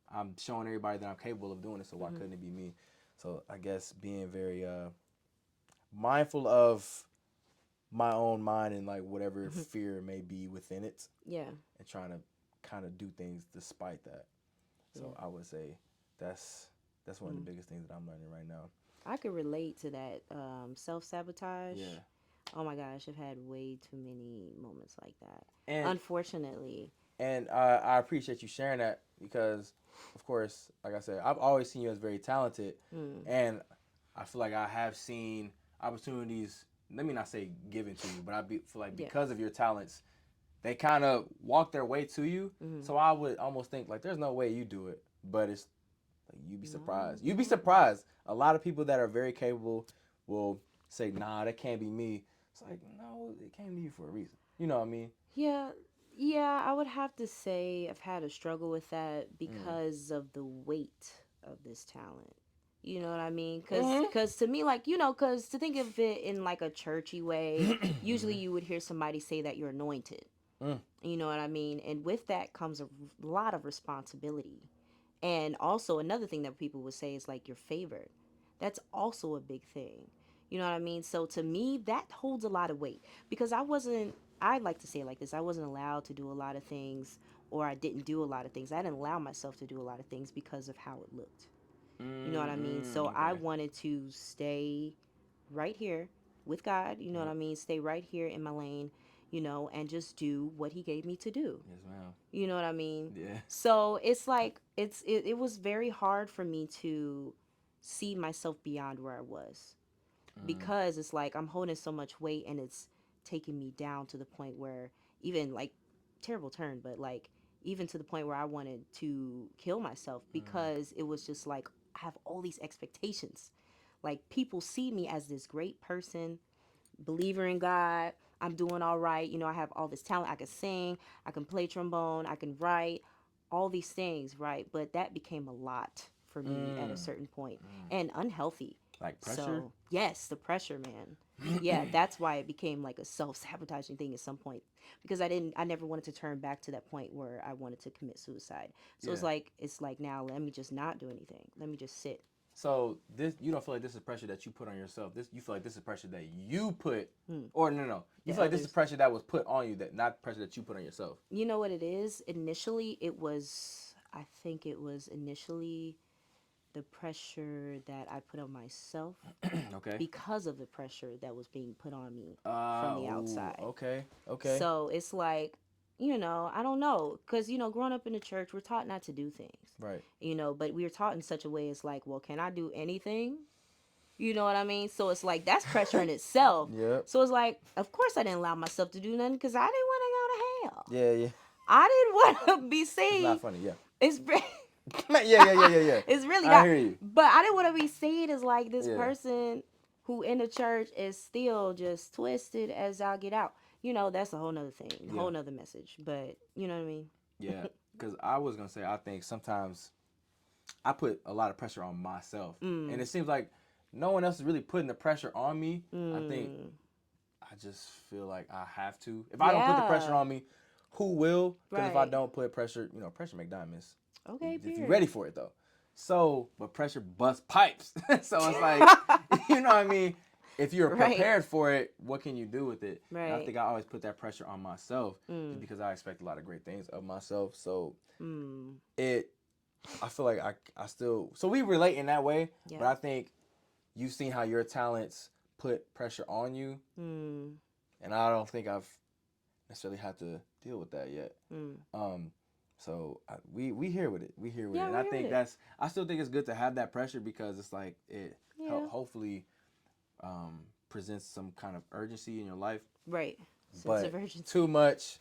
I'm showing everybody that I'm capable of doing it. So why Mhm. couldn't it be me? So I guess being very mindful of my own mind and like whatever Mhm. fear may be within it, Yeah. and trying to kind of do things despite that. Yeah. So I would say that's one of the Mm. biggest things that I'm learning right now. I could relate to that self sabotage. Yeah. Oh my gosh, I've had way too many moments like that. And Unfortunately. I appreciate you sharing that because, of course, like I said, I've always seen you as very talented, Mm. and I feel like I have seen opportunities. Let me not say given to you, but feel like Yeah. because of your talents, they kind of walk their way to you. Mhm. So I would almost think like, there's no way you do it, but it's like you'd be No. surprised. You'd be surprised. A lot of people that are very capable will say, "Nah, that can't be me." It's like, no, it came to you for a reason. You know what I mean? Yeah. Yeah, I would have to say I've had a struggle with that Mm. because of the weight of this talent. You know what I mean? Mhm. Cause to me, like, cause to think of it in like a churchy way, usually you would hear somebody say that you're anointed. Mm. You know what I mean? And with that comes a lot of responsibility. And also another thing that people would say is like you're favored. That's also a big thing. You know what I mean? So to me, that holds a lot of weight because I like to say it like this, I wasn't allowed to do a lot of things, or I didn't do a lot of things. I didn't allow myself to do a lot of things because of how it looked. You know what I mean? So I Okay. wanted to stay right here with God, you know what Yep. I mean? Stay right here in my lane, and just do what he gave me to do. Yes, ma'am. You know what I mean? Yeah. So it's like it was very hard for me to see myself beyond where I was Mm. because it's like I'm holding so much weight and it's taking me down to the point where even like terrible turn, but like even to the point where I wanted to kill myself Mm. because it was just like I have all these expectations. Like people see me as this great person, believer in God. I'm doing all right. I have all this talent. I can sing, I can play trombone, I can write, all these things, right? But that became a lot for me at a Mm. certain point Mm. and unhealthy. Like pressure. So, yes, the pressure, man. Yeah, that's why it became like a self-sabotaging thing at some point because I never wanted to turn back to that point where I wanted to commit suicide. So Yeah. it's like now let me just not do anything. Let me just sit. So this, you don't feel like this is pressure that you put on yourself. This, you feel like this is pressure that you put, Hmm. or no. You The feel like this is others. pressure that was put on you, that not pressure that you put on yourself. You know what it is? Initially, I think it was initially the pressure that I put on myself Okay. because of the pressure that was being put on me from the Ooh, outside. okay. Okay. So it's like, I don't know. Because, growing up in the church, we're taught not to do things, Right. but we are taught in such a way it's like, well, can I do anything? You know what I mean? So it's like, that's pressure in itself. Yep. So it's like, of course I didn't allow myself to do nothing because I didn't want to go to hell. Yeah, yeah. I didn't want to be It's not saved. funny. Yeah. It's Yeah. it's really I not. hear you. But I didn't want to be seen as like this Yeah. person who in the church is still just twisted as I'll get out. That's a whole nother thing, a Yeah. whole nother message. But you know what I mean? Yeah. Because I was gonna say, I think sometimes I put a lot of pressure on myself, and Mm, it seems like no one else is really putting the pressure on me. I think mm. I just feel like I have to. If I don't put the pressure Yeah. on me, who will? Because if I Right. don't put pressure, pressure make diamonds. Okay, If you're period. ready for it though. So, but pressure busts pipes. So it's like, you know what I mean? If you're Right. prepared for it, what can you do with it? And I Right. think I always put that pressure on myself just Mm, because I expect a lot of great things of myself. So mm. it, I feel like I still, so we relate in that way, but Yeah. I think you've seen how your talents put pressure on you, Mm, and I don't think I've necessarily had to deal with that yet. mm. Um, so we here with it. We here with it, Yeah, and we're I here with think it. I still think it's good to have that pressure because it's like it Yeah. hopefully presents some kind of urgency in your life. Right. Sense of But urgency. too much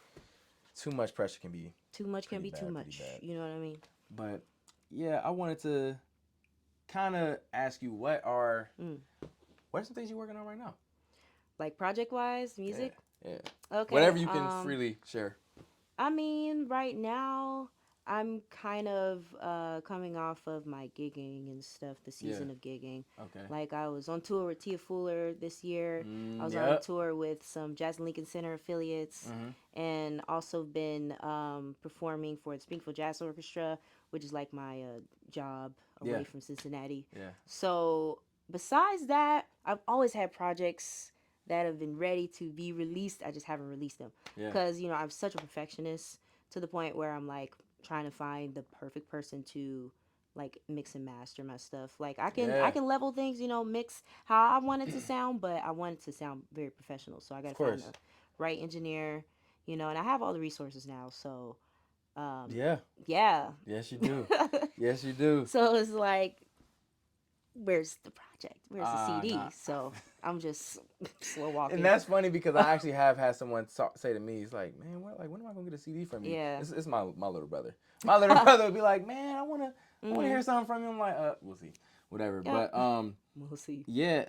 pressure can be Too much can pretty be too bad, pretty much. bad. You know what I mean? But yeah, I wanted to kind of ask you Mm. what are some things you're working on right now? Like project wise, Yeah, music. yeah. Okay. Whatever you can freely share. I mean, right now I'm kind of coming off of my gigging and stuff, the Yeah. season of gigging. Okay. Like I was on tour with Tia Fuller this year. I was on Yep. tour with some Jazz and Lincoln Center affiliates, Mm-hmm. and also been performing for the Springfield Jazz Orchestra, which is like my job Yeah. away from Cincinnati. Yeah. So besides that, I've always had projects that have been ready to be released. I just haven't released them Yeah. because I'm such a perfectionist to the point where I'm like trying to find the perfect person to like mix and master my stuff. Like I Yeah. can level things, mix how I want it to sound, but I want it to sound very professional. So I got Of to find course. the right engineer, and I have all the resources now. So Yeah. yeah. Yes, you do. Yes, you do. So it's like, where's the project? Where's the Nah. CD? So I'm just slow And walking. that's funny because I actually have had someone say to me, "He's like, man, when am I gonna get a CD from you?" Yeah. It's my little brother. My little brother would be like, "Man, I wanna Mhm. hear something from you." I'm like, we'll see, whatever. Yep. But We'll see. yeah,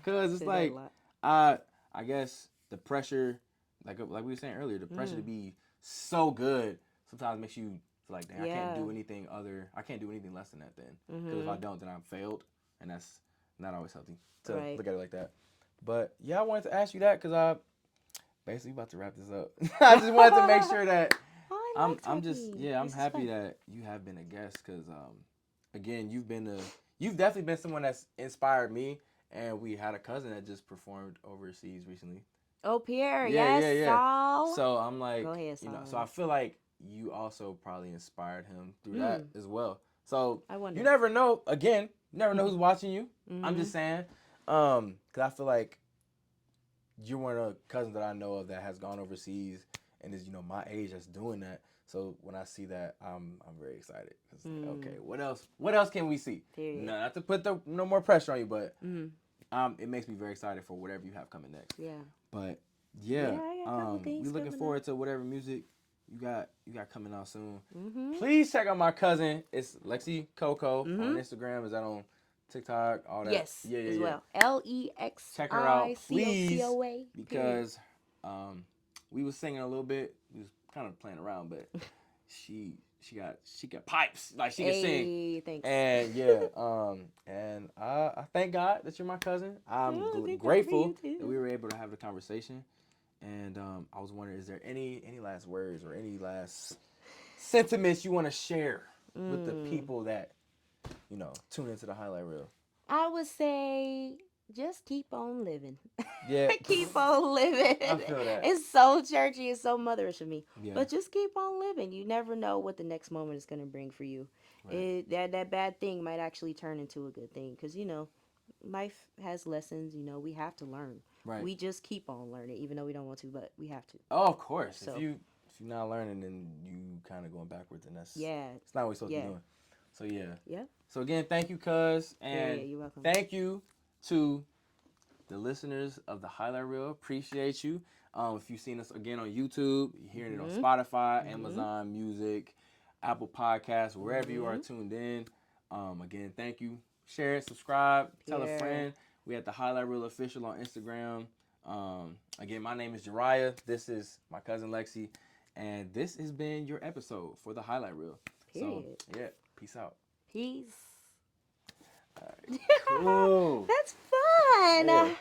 cause it's Say that a like, lot. I guess the pressure, like we were saying earlier, the pressure to Mm. be so good sometimes makes you feel like, dang, Yeah. I can't do anything less than that then. Because if I Mhm. don't, then I'm failed. and that's not always healthy to Right. look at it like that. But yeah, I wanted to ask you that because I basically about to wrap this up. I just wanted to make sure that Oh, I like I'm just talking. yeah, I'm This is happy fun. that you have been a guest because again, you've definitely been someone that's inspired me, and we had a cousin that just performed overseas recently. Oh, Pierre, Yeah, yes, yeah, yeah. Saul. So I'm Go like, ahead, so I Saul. feel like you also probably inspired him through that Hmm. as well. So I you wonder. never know. Again, you never know who's watching you. I'm Mm-hmm. just saying, because I feel like you're one of the cousins that I know of that has gone overseas and is my age that's doing that. So when I see that, I'm very excited. It's like, okay, what else? What else can we see? Period. No, not to put no more pressure on you, but Mm. it makes me very excited for whatever you have coming next. Yeah. But Yeah, yeah, I got a couple we things looking coming forward up. to whatever music you got coming out soon. Mm-hmm. Please check out my cousin. It's Lexi Coco on Mm-hmm. Instagram. Is that on TikTok? All that. Yes, Yeah, yeah, as yeah. well. Check her out, please, LEXICOCOA. Period. because we was singing a little bit. We was kind of playing around, but she got pipes, like she can sing. Hey, thanks. And yeah, and I thank God that you're my cousin. I'm Oh, thank God for you grateful that we too. were able to have the conversation. And I was wondering, is there any last words or any last sentiments you want to share with the Mm. people that tune into the highlight reel? I would say just keep on living. Yeah, Keep on living. I feel that. It's so churchy. It's so motherish of me. Yeah, But just keep on living. You never know what the next moment is going to bring for you. right, That bad thing might actually turn into a good thing because life has lessons. We have to learn. right. We just keep on learning, even though we don't want to, but we have to. Oh, of course. If So you're not learning, then you kind of going backwards, and that's yeah, it's not what you're supposed to be yeah, doing. So yeah. yeah. So again, thank you, cuz, and Period. You're welcome. thank you to the listeners of the highlight reel. Appreciate you. If you've seen us again on YouTube, you're hearing it on Mhm. Spotify, Mhm. Amazon Music, Apple Podcasts, wherever you are Mhm. tuned in. Again, thank you. Share it, subscribe, tell a Pierre. friend. We at the highlight reel official on Instagram. Again, my name is Jariah. This is my cousin Lexi, and this has been your episode for the highlight reel. So Period. yeah, peace out. Peace. All right. Cool. That's fun. Yeah.